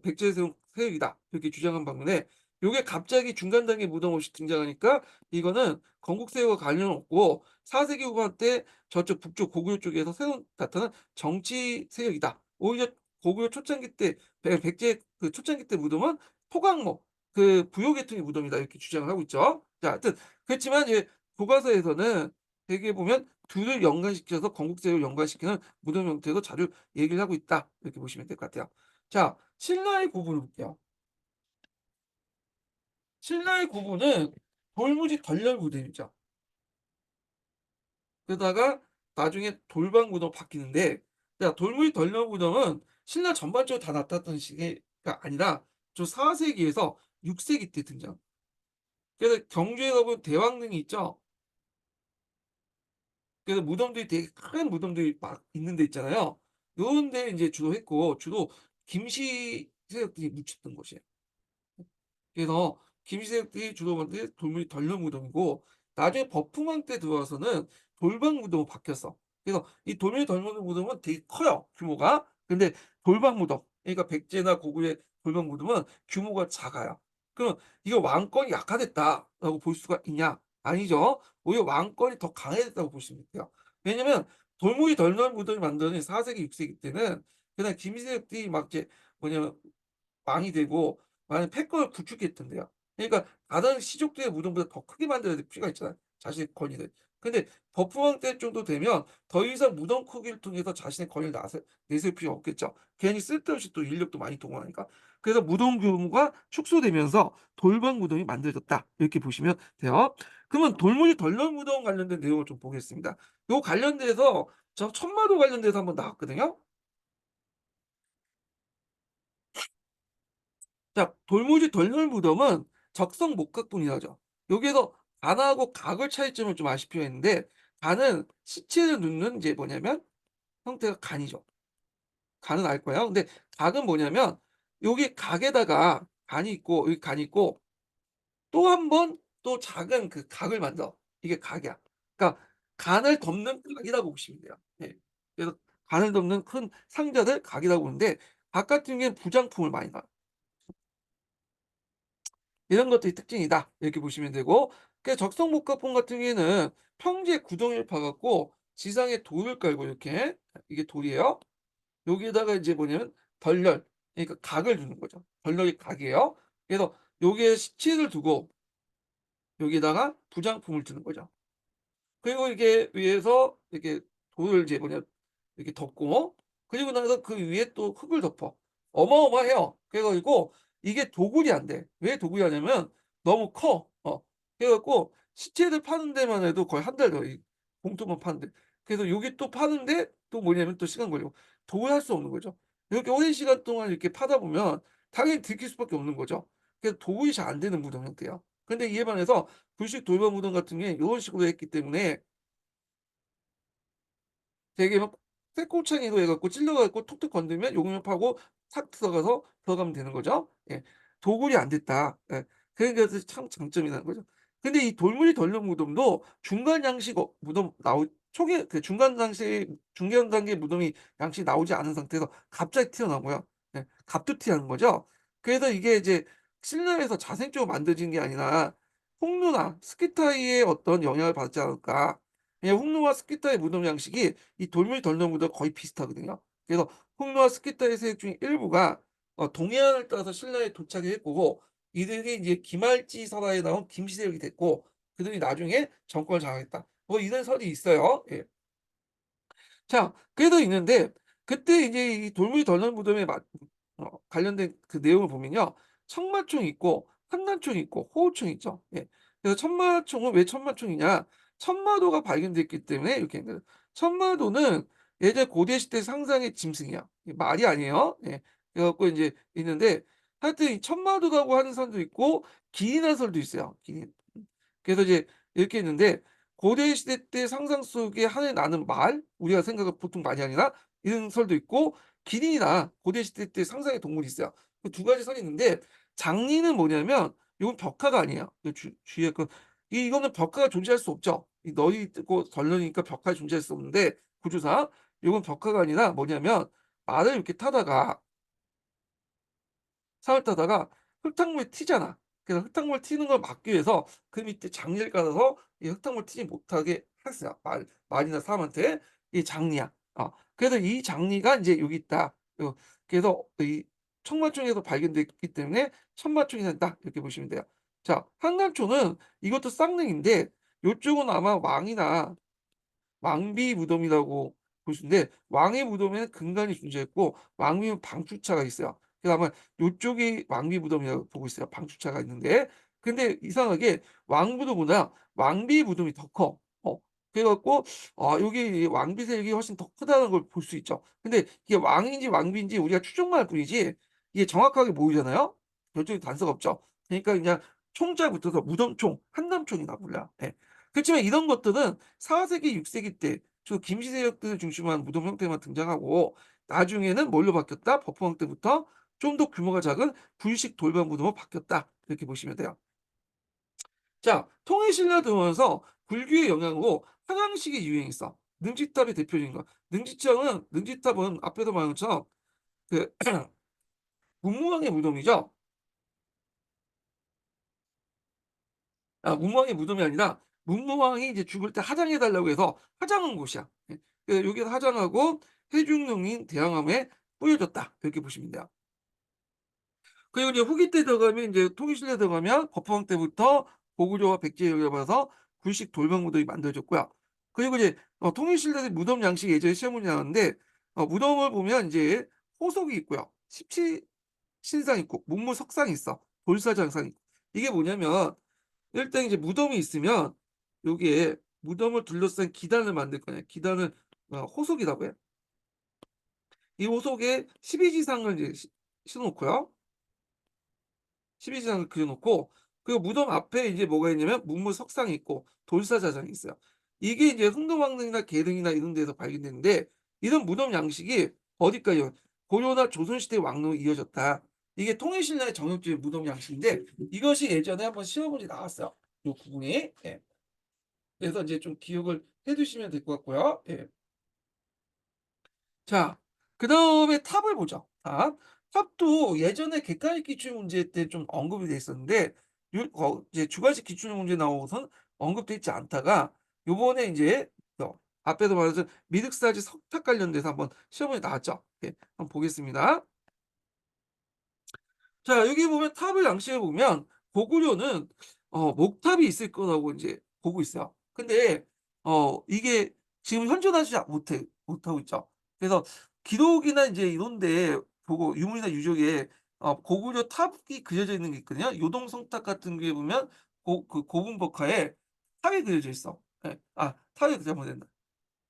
백제 세력이다 이렇게 주장한 반면에 요게 갑자기 중간 단계 무덤 없이 등장하니까 이거는 건국세력과 관련 없고 4세기 후반 때 저쪽 북쪽 고구려 쪽에서 새로 나타난 정치 세력이다. 오히려 고구려 초창기 때 백제 그 초창기 때 무덤은 토강모 부요 계통의 무덤이다 이렇게 주장을 하고 있죠. 자, 하여튼 그렇지만 이제 교과서에서는 대개 보면 둘을 연관시켜서 건국제를 연관시키는 무덤 형태도 자주 얘기를 하고 있다. 이렇게 보시면 될 것 같아요. 자, 신라의 고분을 볼게요. 신라의 고분은 돌무지 덜렬 무덤이죠. 그러다가 나중에 돌방 무덤으로 바뀌는데 자, 돌무지 덜렬 무덤은 신라 전반적으로 다 나타났던 시기가 아니라 저 4세기에서 6세기 때 등장. 그래서 경주에 가보면 대왕릉이 있죠. 그래서 무덤들이 되게 큰 무덤들이 막 있는 데 있잖아요. 요런 데 인제 주로 했고 주로 김씨 세력들이 묻혔던 곳이에요. 그래서 김씨세력들이 주로 만든 돌무지 덜려무덤이고 나중에 법흥왕 때 들어와서는 돌방무덤으로 바뀌었어. 그래서 이 돌무지 덜려무덤은 되게 커요, 규모가. 근데 돌방무덤 그러니까 백제나 고구려의 돌방무덤은 규모가 작아요. 그럼 이거 '왕권이 약화됐다.'라고 볼 수가 있냐? 아니죠. 오히려 왕권이 더 강해졌다고 보시면 돼요. 왜냐면 돌무지 덜려무덤이 만드는 4 세기, 6 세기 때는 그냥 김씨세력들이 막 이제 뭐냐면 왕이 되고 많은 패권을 구축했던데요. 그러니까 다른 시족들의 무덤보다 더 크게 만들어야 될 필요가 있잖아요, 자신의 권위를. 근데 버프왕 때 정도 되면 더 이상 무덤 크기를 통해서 자신의 권위를 내세울 필요가 없겠죠. 괜히 쓸데없이 또 인력도 많이 동원하니까. 그래서 무덤 규모가 축소되면서 돌방 무덤이 만들어졌다. 이렇게 보시면 돼요. 그러면 돌무지 덜널 무덤 관련된 내용을 좀 보겠습니다. 요 관련돼서 저 천마도 관련돼서 한번 나왔거든요. 자, 돌무지 덜널 무덤은 적성 목각분이라죠. 여기에서 간하고 각의 차이점을 좀 아실 필요가 있는데 간은 시체를 눕는 이제 뭐냐면 형태가 간이죠. 간은 알 거예요. 근데 각은 뭐냐면 여기 각에다가 간이 있고 여기 간이 있고 또 한 번 또 작은 그 각을 만들어. 이게 각이야. 그러니까 간을 덮는 각이라고 보시면 돼요. 예. 그래서 간을 덮는 큰 상자를 각이라고 보는데 각 같은 경우에는 부장품을 많이 놔요. 이런 것들이 특징이다. 이렇게 보시면 되고 그 적성목가품 같은 경우에는 평지에 구덩이를 파 갖고 지상에 돌을 깔고 이렇게 이게 돌이에요. 여기에다가 이제 뭐냐면 덜렬, 그러니까 각을 두는 거죠. 덜렬이 각이에요. 그래서 여기에 시체를 두고 여기다가 부장품을 두는 거죠. 그리고 이게 위에서 이렇게 돌을 이제 뭐냐 이렇게 덮고, 그리고 나서 그 위에 또 흙을 덮어. 어마어마해요. 그래 가지고 이게 도굴이 안 돼. 왜 도굴이 안 되냐면 너무 커. 그래 갖고 시체를 파는 데만 해도 거의 한 달 더 이 봉투만 파는데. 그래서 요게 또 파는데 또 뭐냐면 또 시간 걸리고 도굴할 수 없는 거죠. 이렇게 오랜 시간 동안 이렇게 파다 보면 당연히 들킬 수밖에 없는 거죠. 그래서 도굴이 잘 안 되는 무덤 형태야. 근데 이에 반해서 불식 돌발 무덤 같은 게 요런 식으로 했기 때문에 되게 막 쇠꼬챙이로 해 갖고 찔러 갖고 톡톡 건들면 용접하고 탁 들어가서 들어가면 되는 거죠. 예. 도굴이 안 됐다. 예. 그러니까 그 참 장점이라는 거죠. 근데 이 돌무리 덜렁 무덤도 중간 양식 무덤 초기 그 중간 단계 무덤이 양식이 나오지 않은 상태에서 갑자기 튀어나온 거예요. 예. 갑툭튀하는 거죠. 그래서 이게 이제 실내에서 자생적으로 만들어진 게 아니라 홍루나 스키타이의 어떤 영향을 받지 않을까. 예, 홍로와 스키타의 무덤 양식이 이 돌무리 덜렁무덤 거의 비슷하거든요. 그래서 홍로와 스키타의 세력 중에 일부가 동해안을 따라서 신라에 도착을 했고, 이들이 이제 김할지설화에 나온 김씨세력이 됐고, 그들이 나중에 정권을 장악했다. 뭐 이런 설이 있어요. 예. 자, 그래도 있는데 그때 이제 이 돌무리 덜렁 무덤에 관련된 그 내용을 보면요. 청마총이 있고 한난총이 있고 호우총이 있죠. 예. 그래서 천마총은 왜 천마총이냐? 천마도가 발견됐기 때문에 이렇게 된 거예요. 천마도는 예전 고대 시대 상상의 짐승이야. 이게 말이 아니에요. 예. 그래 갖고 인제 있는데 하여튼 이 천마도라고 하는 설도 있고 기인한 설도 있어요. 기인. 그래서 이제 이렇게 있는데 고대 시대 때 상상 속에 하늘 나는 말, 우리가 생각을 보통 많이 하나 이런 설도 있고, 기린이나 고대 시대 때 상상의 동물이 있어요. 그 두 가지 설이 있는데 장리는 뭐냐면 이건 벽화가 아니에요. 이 주위에 이거는 벽화가 존재할 수 없죠. 이 너희 뜨고 덜러니까 벽화가 존재할 수 없는데 구조상 이건 벽화가 아니라 뭐냐면 말을 이렇게 타다가 산을 타다가 흙탕물이 튀잖아. 그래서 흙탕물 튀는 걸 막기 위해서 그 밑에 장리를 깔아서 이 흙탕물 튀지 못하게 했어요. 말이나 사람한테. 이 장리야. 그래서 이 장리가 인제 여기 있다. 그래서 이 청마총에서 발견됐기 때문에 천마총이 된다. 이렇게 보시면 돼요. 자, 한간초는 이것도 쌍릉인데 요쪽은 아마 왕이나 왕비 무덤이라고 보시는데, 왕의 무덤에는 금관이 존재했고 왕비는 방주차가 있어요. 그래서 아마 요쪽이 왕비 무덤이라고 보고 있어요. 방주차가 있는데, 근데 이상하게 왕 무덤보다 왕비 무덤이 더 커. 그래 갖고 여기 왕비 세력이 훨씬 더 크다는 걸 볼 수 있죠. 근데 이게 왕인지 왕비인지 우리가 추정만 할 뿐이지 이게 정확하게 모이잖아요. 결정이 단서가 없죠. 그러니까 그냥 총자 붙어서 무덤총, 한남총이라 불러요. 예. 그렇지만 이런 것들은 4 세기, 6 세기 때 주로 김씨 세력들을 중심으로 한 무덤 형태만 등장하고, 나중에는 뭘로 바뀌었다? 버퍼왕 때부터 좀 더 규모가 작은 구유식 돌반 무덤으로 바뀌었다. 이렇게 보시면 돼요. 자, 통일신라 들어오면서 불교의 영향으로 화장식이 유행했어. 능지탑이 대표적인 거야. 능지탑은 앞에서 말한 것처럼 그 문무왕의 무덤이죠. 문무왕의 무덤이 아니라 문무왕이 이제 죽을 때 하장해 달라고 해서 화장한 곳이야. 예. 그래서 여기서 화장하고 해중용인 대항함에 뿌려졌다. 이렇게 보시면 돼요. 그리고 이제 후기 때 들어가면 이제 통일신라 들어가면 법화왕 때부터 고구려와 백제에 의해서 굴식 돌방 무덤이 만들어졌고요. 그리고 이제 통일신라 때 무덤 양식이 예전에 시험 문제 나왔는데 무덤을 보면 이제 호석이 있고요. 십치신상 있고 문무석상이 있어. 돌사장상이 있고. 이게 뭐냐면 일단 이제 무덤이 있으면 여기에 무덤을 둘러싼 기단을 만들 거냐. 기단을 호석이라고 해요. 이 호석에 12지상을 이제 씌워 놓고요. 12지장을 그려 놓고, 그리고 무덤 앞에 이제 뭐가 있냐면 문무석상이 있고 돌사자장이 있어요. 이게 이제 흥동왕릉이나 계릉이나 이런 데서 발견됐는데, 이런 무덤 양식이 어디까지요? 고려나 조선시대 왕릉으로 이어졌다. 이게 통일신라의 정형적인 무덤 양식인데 이것이 예전에 한번 시험 문제 나왔어요. 요 부분이. 예. 그래서 이제 좀 기억을 해 두시면 될 것 같고요. 예. 자, 그다음에 탑을 보죠. 탑. 탑도 예전에 객관식 기출 문제 때 좀 언급이 돼 있었는데 이제 주관식 기출 문제 나오고선 언급돼 있지 않다가 요번에 인제 앞에서 말했던 미륵사지 석탑 관련돼서 한번 시험에 나왔죠. 예. 한번 보겠습니다. 자, 여기 보면 탑을 양식해 보면 고구려는 목탑이 있을 거라고 이제 보고 있어요. 근데 이게 지금 현존하지 못하고 있죠. 그래서 기록이나 이제 이런 데 보고 유물이나 유적에 고구려 탑이 그려져 있는 게 있거든요. 요동성탑 같은 게 보면 고분법화에 탑이 그려져 있어. 예. 탑이 잘못됐네.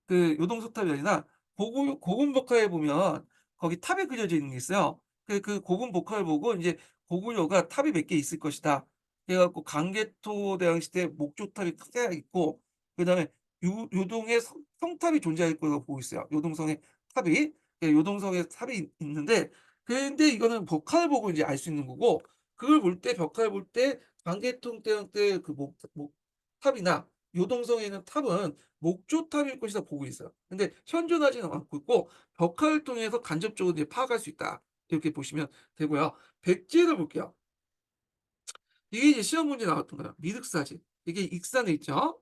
그 요동소탑이 아니라 고군복화에 보면 거기 탑이 그려져 있는 게 있어요. 그 고군복화를 보고 인제 고구려가 탑이 몇 개 있을 것이다. 그래 갖고 강개토대왕 시대 목조탑이 크게 있고 그다음에 요동에 성탑이 존재할 거라고 보고 있어요. 요동성에 탑이. 예, 요동성에 탑이 있는데 근데 이거는 벽화를 보고 이제 알 수 있는 거고 그걸 볼 때 벽화를 볼 때 강개토대왕 때 그 목 탑이나 요동성에 있는 탑은 목조탑일 것이다 보고 있어요. 근데 현존하지는 않고 있고 벽화를 통해서 간접적으로 이제 파악할 수 있다. 이렇게 보시면 되고요. 백제를 볼게요. 이게 이제 시험 문제 나왔던 거예요. 미륵사지. 이게 익산에 있죠.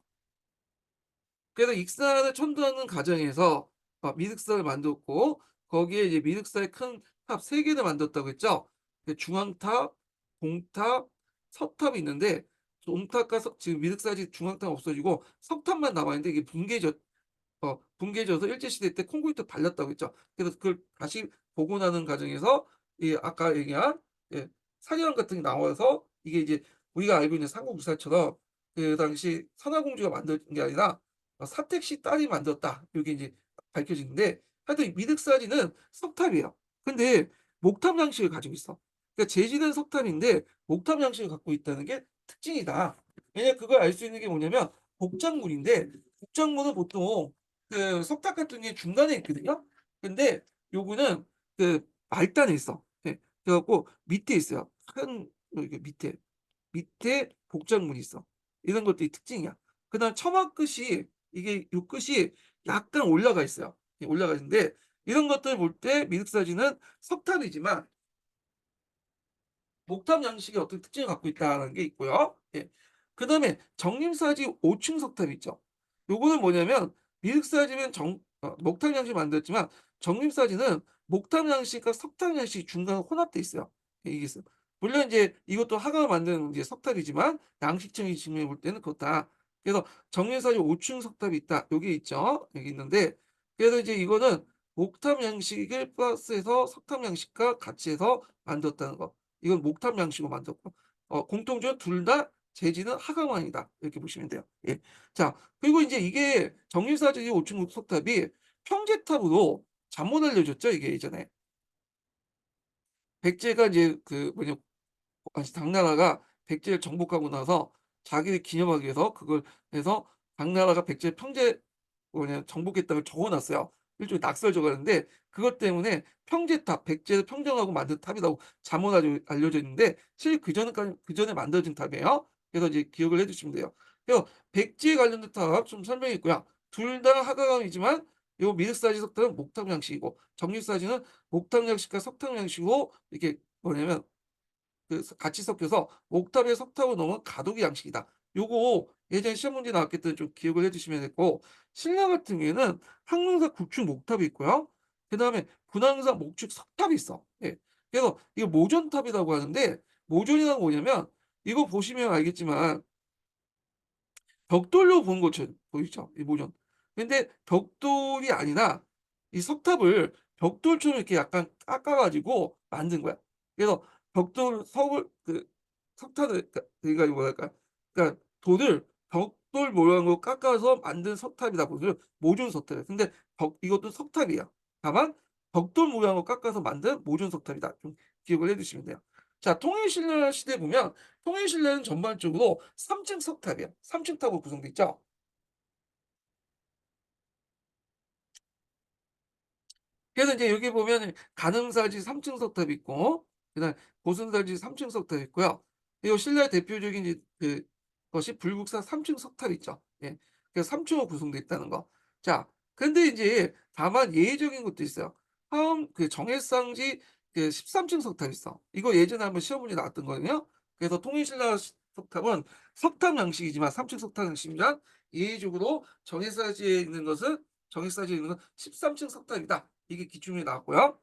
그래서 익산을 천도하는 과정에서 미륵사를 만들었고 거기에 이제 미륵사의 큰 탑 세 개를 만들었다고 했죠. 그 중앙탑, 동탑, 서탑이 있는데 동탑과 지금 미륵사지 중앙탑 없어지고 석탑만 남아 있는데 이게 붕괴져서 일제시대 때 콘크리트 발랐다고 했죠. 그래서 그걸 다시 복원하는 과정에서 이 아까 얘기한 예 사리왕 같은 게 나와서 이게 이제 우리가 알고 있는 삼국유사처럼 그 당시 선화공주가 만든 게 아니라 사택시 딸이 만들었다. 요게 이제 밝혀지는데 하여튼 이 미륵사지는 석탑이에요. 근데 목탑 양식을 가지고 있어. 그러니까 재질은 석탑인데 목탑 양식을 갖고 있다는 게 특징이다. 왜냐면 그걸 알 수 있는 게 뭐냐면 복장문인데 복장문은 보통 그 석탑 같은 게 중간에 있거든요. 근데 요거는 그 말단에 있어. 예. 그래 갖고 밑에 있어요. 큰 이게 밑에 복장문이 있어. 이런 것들이 특징이야. 그다음 처마 끝이 이게 요 끝이 약간 올라가 있어요. 예, 올라가 있는데 이런 것들 볼 때 미륵사지는 석탑이지만 목탑 양식의 어떤 특징을 갖고 있다는 게 있고요. 예. 그다음에 정림사지 5층 석탑이 있죠. 요거는 뭐냐면 미륵사지는 목탑 양식을 만들었지만 정림사지는 목탑 양식과 석탑 양식이 중간에 혼합돼 있어요. 예, 이게 있어요. 물론 이제 이것도 화가가 만든 이제 석탑이지만 양식적인 측면에 볼 때는 그렇다. 그래서 정림사지 5층 석탑이 있다. 요게 있죠. 여기 있는데 그래서 이제 이거는 목탑 양식을 플러스해서 석탑 양식과 같이 해서 만들었다는 거. 이건 목탑 양식으로 만들었고 공통적으로 둘 다 재질은 하강왕이다. 이렇게 보시면 돼요. 예. 자, 그리고 인제 이게 정리사지 5층 석탑이 평제탑으로 잘못 알려졌죠, 이게 예전에. 백제가 이제 그 뭐냐 당나라가 백제를 정복하고 나서 자기를 기념하기 위해서 그걸 해서 당나라가 백제 평제 정복했다고 적어 놨어요. 일종의 낙설적어 였는데 그것 때문에 평제탑, 백제를 평정하고 만든 탑이라고 잘못 알려져 있는데 실제 그전에 만들어진 탑이에요. 그래서 이제 기억을 해 두시면 돼요. 그래서 백제에 관련된 탑 좀 설명했고요. 둘 다 하강이지만 요 미륵사지 석탑은 목탑 양식이고 정립사지는 목탑 양식과 석탑 양식으로 이렇게 뭐냐면 같이 섞여서 옥탑에 석탑을 넣으면 가독의 양식이다. 요거 예전에 시험 문제 나왔기 때문에 좀 기억을 해 주시면 되고 신라 같은 경우에는 항공사 구축 목탑이 있고요. 그다음에 군항사 목축 석탑이 있어. 예. 그래서 이거 모전탑이라고 하는데 모전이란 뭐냐면 이거 보시면 알겠지만 벽돌로 본 것처럼 보이죠? 이 모전. 근데 벽돌이 아니라 이 석탑을 벽돌처럼 이렇게 약간 깎아 가지고 만든 거야. 그래서 벽돌 석을 석탄을 그러니까 뭐랄까 그러니까 돌을 벽돌 모양으로 깎아서 만든 석탑이다 보니 모존 석탑이야. 근데 이것도 석탑이야. 다만 벽돌 모양으로 깎아서 만든 모존 석탑이다. 좀 기억을 해 두시면 돼요. 자, 통일신라 시대 보면 통일신라는 전반적으로 3층 석탑이야. 3층 탑으로 구성돼 있죠. 그래서 인제 여기 보면은 가늠사지 3층 석탑이 있고 그다음에 고순사지 3층 석탑이 있고요. 그리고 신라의 대표적인 이제 것이 불국사 3층 석탑이 있죠. 예. 그래서 3 층으로 구성돼 있다는 거. 자, 근데 인제 다만 예외적인 것도 있어요. 정해상지 13층 석탑이 있어. 이거 예전에 한번 시험 문제 나왔던 거거든요. 그래서 통일신라 석탑은 석탑 양식이지만 3층 석탑 양식이지만 예외적으로 정해사지에 있는 건 13층 석탑이다. 이게 기출문제 나왔고요.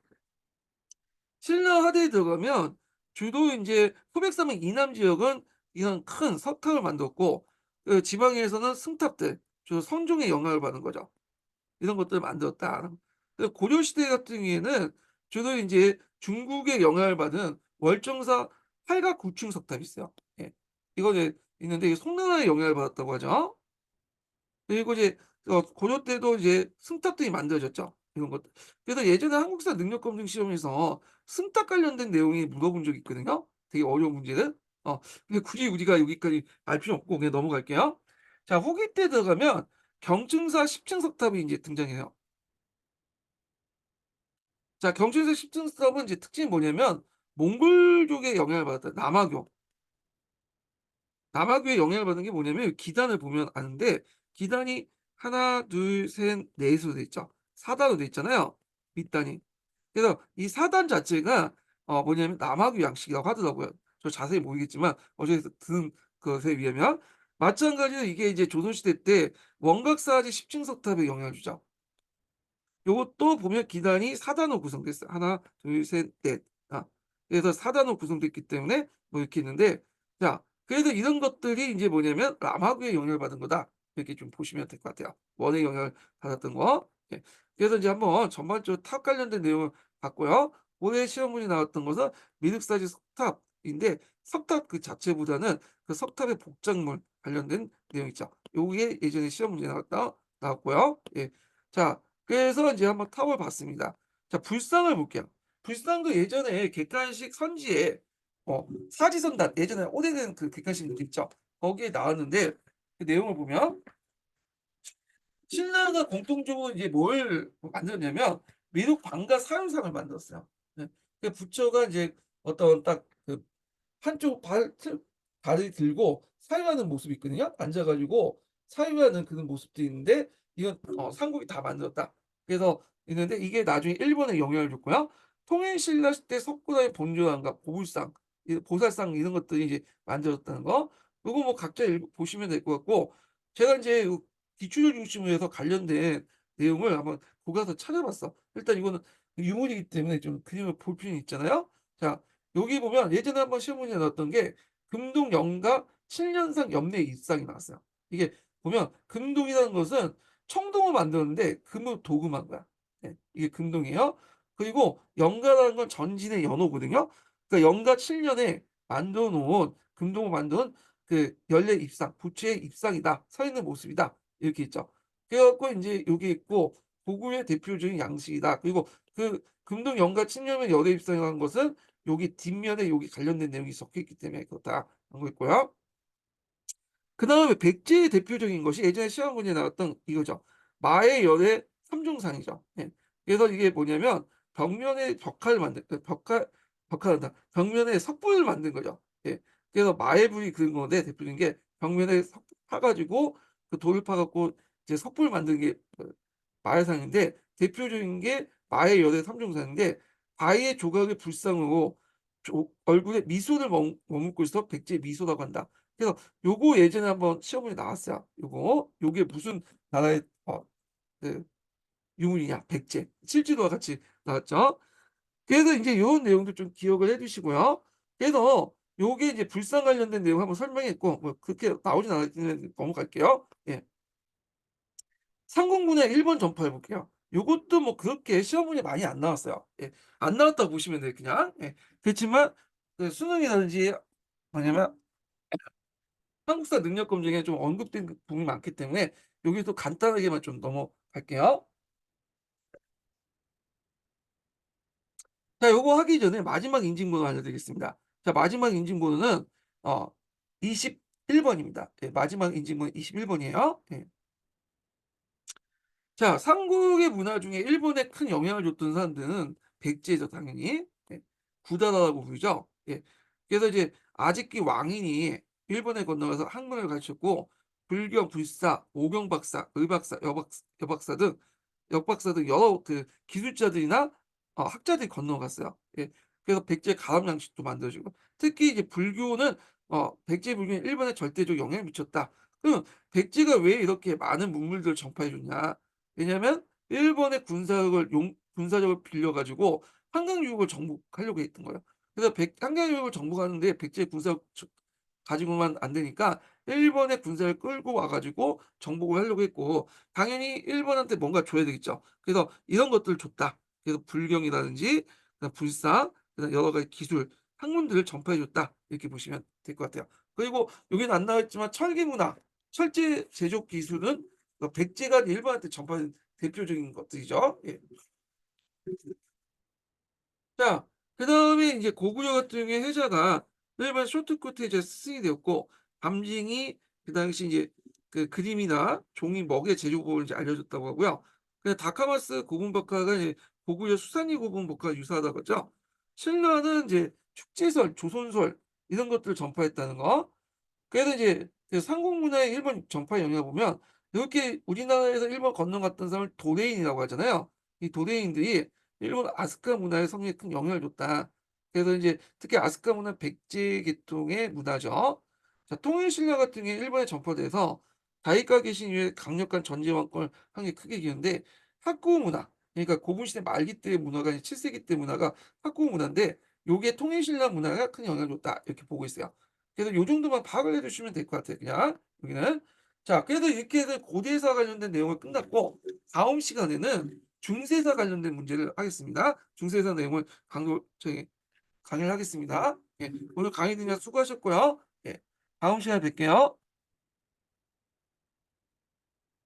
신라 하대에 들어가면 주로 인제 소백사막 이남 지역은 이런 큰 석탑을 만들었고 그 지방에서는 승탑들 주로 성종의 영향을 받은 거죠. 이런 것들을 만들었다. 그 고려시대 같은 경우에는 주로 인제 중국의 영향을 받은 월정사 팔각 구층 석탑이 있어요. 예. 이거 이제 있는데 이게 송나라의 영향을 받았다고 하죠. 그리고 이제 고려 때도 이제 승탑들이 만들어졌죠. 이런 것들. 그래서 예전에 한국사 능력 검증 시험에서 승탑 관련된 내용이 물어본 적이 있거든요. 되게 어려운 문제를. 근데 굳이 우리가 여기까지 알 필요 없고 그냥 넘어갈게요. 자, 후기 때 들어가면 경층사 10층 석탑이 인제 등장해요. 자, 경층사 10층 석탑은 이제 특징이 뭐냐면 몽골족의 영향을 받았다. 남아교. 남아교의 영향을 받은 게 뭐냐면 기단을 보면 아는데 기단이 하나 둘 셋 넷으로 돼 있죠. 4단으로 돼 있잖아요, 밑단이. 그래서 이 4단 자체가 뭐냐면 남아교 양식이라고 하더라고요. 저 자세히 모르겠지만 어디서 들은 것에 의하면 마찬가지로 이게 이제 조선시대 때 원각사지 10층 석탑에 영향을 주죠. 요것도 보면 기단이 4단으로 구성돼 있어요. 하나 둘 셋 넷. 그래서 4단으로 구성됐기 때문에 뭐 이렇게 있는데 자, 그래서 이런 것들이 인제 뭐냐면 '남아구의 영향을 받은 거다.' 이렇게 좀 보시면 될 것 같아요. 원의 영향을 받았던 거. 예. 그래서 이제 한번 전반적으로 탑 관련된 내용을 봤고요. 올해 시험 문제 나왔던 것은 미륵사지 석탑인데 석탑 그 자체보다는 그 석탑의 복작물 관련된 내용 있죠. 요게 예전에 시험 문제 나왔고요. 예. 자, 그래서 이제 한번 탑을 봤습니다. 자, 불상을 볼게요. 불상도 예전에 객관식 선지에 사지선단 예전에 오래된 그 객관식 있죠. 거기에 나왔는데 그 내용을 보면 신라가 공통적으로 이제 뭘 만들었냐면 미륵 방가 사유상을 만들었어요. 네. 그 부처가 이제 어떤 딱 그 한쪽 발을 들고 사유하는 모습이 있거든요. 앉아 가지고 사유하는 그런 모습도 있는데 이건 삼국이 다 만들었다. 그래서 있는데 이게 나중에 일본에 영향을 줬고요. 통일신라 시대 석굴암의 본조랑과 보불상, 이 보살상 이런 것들이 이제 만들었다는 거. 요거 뭐 각자 보시면 될 것 같고 제가 인제 요 기출을 중심으로 해서 관련된 내용을 한번 교과서 찾아봤어. 일단 이거는 유물이기 때문에 좀 그림을 볼 필요는 있잖아요. 자, 여기 보면 예전에 한번 시험 문제에 나왔던 게 금동 영가 7년상 염내 입상이 나왔어요. 이게 보면 금동이라는 것은 청동을 만드는데 금을 도금한 거야. 예. 이게 금동이에요. 그리고 영가라는 건 전진의 연호거든요. 그러니까 영가 7년에 만들어 놓은 금동을 만든 그 연례 입상, 부처의 입상이다. 서 있는 모습이다. 이렇게 있죠. 그래 갖고 인제 요게 있고 고구려의 대표적인 양식이다. 그리고 그 금동 영가 7년에 연례 입상이라는 것은 여기 뒷면에 여기 관련된 내용이 적혀 있기 때문에 그렇다. 그런 거 있고요. 그다음에 백제의 대표적인 것이 예전에 시험 문제에 나왔던 이거죠. 마의 열의 삼중상이죠. 예. 그래서 이게 뭐냐면 벽면에 벽화를 만든 그 벽화란다. 벽면에 석불을 만든 거죠. 예. 그래서 마의 불이 그런 건데 대표적인 게 벽면에 석 파 가지고 그 돌을 파 갖고 이제 석불 만드는 게 마의상인데 대표적인 게 마의 열의 삼중상인데 바위의 조각을 불상으로 얼굴에 미소를 머금고 있어서 백제의 미소라고 한다. 그래서 요거 예전에 한번 시험 문제 나왔어요. 요거. 요게 무슨 나라의 그 유물이냐. 백제. 칠지도와 같이 나왔죠. 그래서 인제 요런 내용도 좀 기억을 해 두시고요. 그래서 요게 이제 불상 관련된 내용 한번 설명했고 뭐 그렇게 나오진 않았지만 넘어갈게요. 예. 상공분해 일본 전파해 볼게요. 요것도 뭐 그렇게 시험 문제 많이 안 나왔어요. 예. 안 나왔다고 보시면 돼요 그냥. 예. 그렇지만 그 수능이라든지 뭐냐면 한국사 능력 검증에 좀 언급된 그 부분이 많기 때문에 여기서 간단하게만 좀 넘어갈게요. 자, 요거 하기 전에 마지막 인증번호 알려드리겠습니다. 자, 마지막 인증번호는 어 21 번입니다. 예, 마지막 인증번호 21 번이에요. 예. 자, 삼국의 문화 중에 일본에 큰 영향을 줬던 사람들은 백제죠, 당연히. 예. 구다다라고 부르죠. 예. 그래서 이제 아직기 왕인이 일본에 건너가서 학문을 가르쳤고 불경, 불사, 오경박사, 의박사, 여박사 등 역박사 등 여러 그 기술자들이나 학자들이 건너갔어요. 예. 그래서 백제 가람 양식도 만들어지고 특히 이제 불교는 백제 불교는 일본에 절대적 영향을 미쳤다. 그럼 백제가 왜 이렇게 많은 문물들을 전파해 줬냐? 왜냐하면 일본의 군사력을 빌려 가지고 한강 유역을 정복하려고 했던 거예요. 그래서 한강유역을 정복하는데 백제 군사 가지고만 안 되니까 일본의 군사를 끌고 와 가지고 정복을 하려고 했고, 당연히 일본한테 뭔가 줘야 되겠죠. 그래서 이런 것들을 줬다. 그래서 불경이라든지 그다음 불사, 그다음 여러 가지 기술, 학문들을 전파해 줬다. 이렇게 보시면 될 것 같아요. 그리고 여기는 안 나와 있지만 철기 문화, 철제 제조 기술은 백제가 일본한테 전파된 대표적인 것들이죠. 예. 자, 그다음에 이제 고구려 같은 경우에 해자가 일반 쇼트코트에 이제 스승이 되었고, 담징이 그 당시 이제 그 그림이나 종이 먹의 제조법을 이제 알려줬다고 하고요. 다카마스 고분박하가 이제 고구려 수사니 고분박하 유사하다고 하죠. 신라는 이제 축제설, 조선설 이런 것들을 전파했다는 거. 그래서 이제 그 삼국 문화의 일본 전파 영향을 보면, 이렇게 우리나라에서 일본 건너갔던 사람을 도레인이라고 하잖아요. 이 도레인들이 일본 아스카 문화에 상당히 큰 영향을 줬다. 그래서 이제 특히 아스카 문화 백제 계통의 문화죠. 자, 통일신라 같은 경우에 일본에 전파돼서 다이카 개신 이후에 강력한 전제 왕권을 한게 크게 이겼는데, 학구 문화, 그러니까 고분시대 말기 때의 문화가 이제 7세기 때 문화가 학구 문화인데, 요게 통일신라 문화가 큰 영향을 줬다 이렇게 보고 있어요. 그래서 요 정도만 파악을 해 주시면 될 것 같아요, 그냥 여기는. 자, 그래서 이렇게 해서 고대사 관련된 내용을 끝났고, 다음 시간에는 중세사 관련된 문제를 하겠습니다. 중세사 내용을 강의를 하겠습니다. 예, 오늘 강의 듣느라 수고하셨고요. 예, 다음 시간에 뵐게요.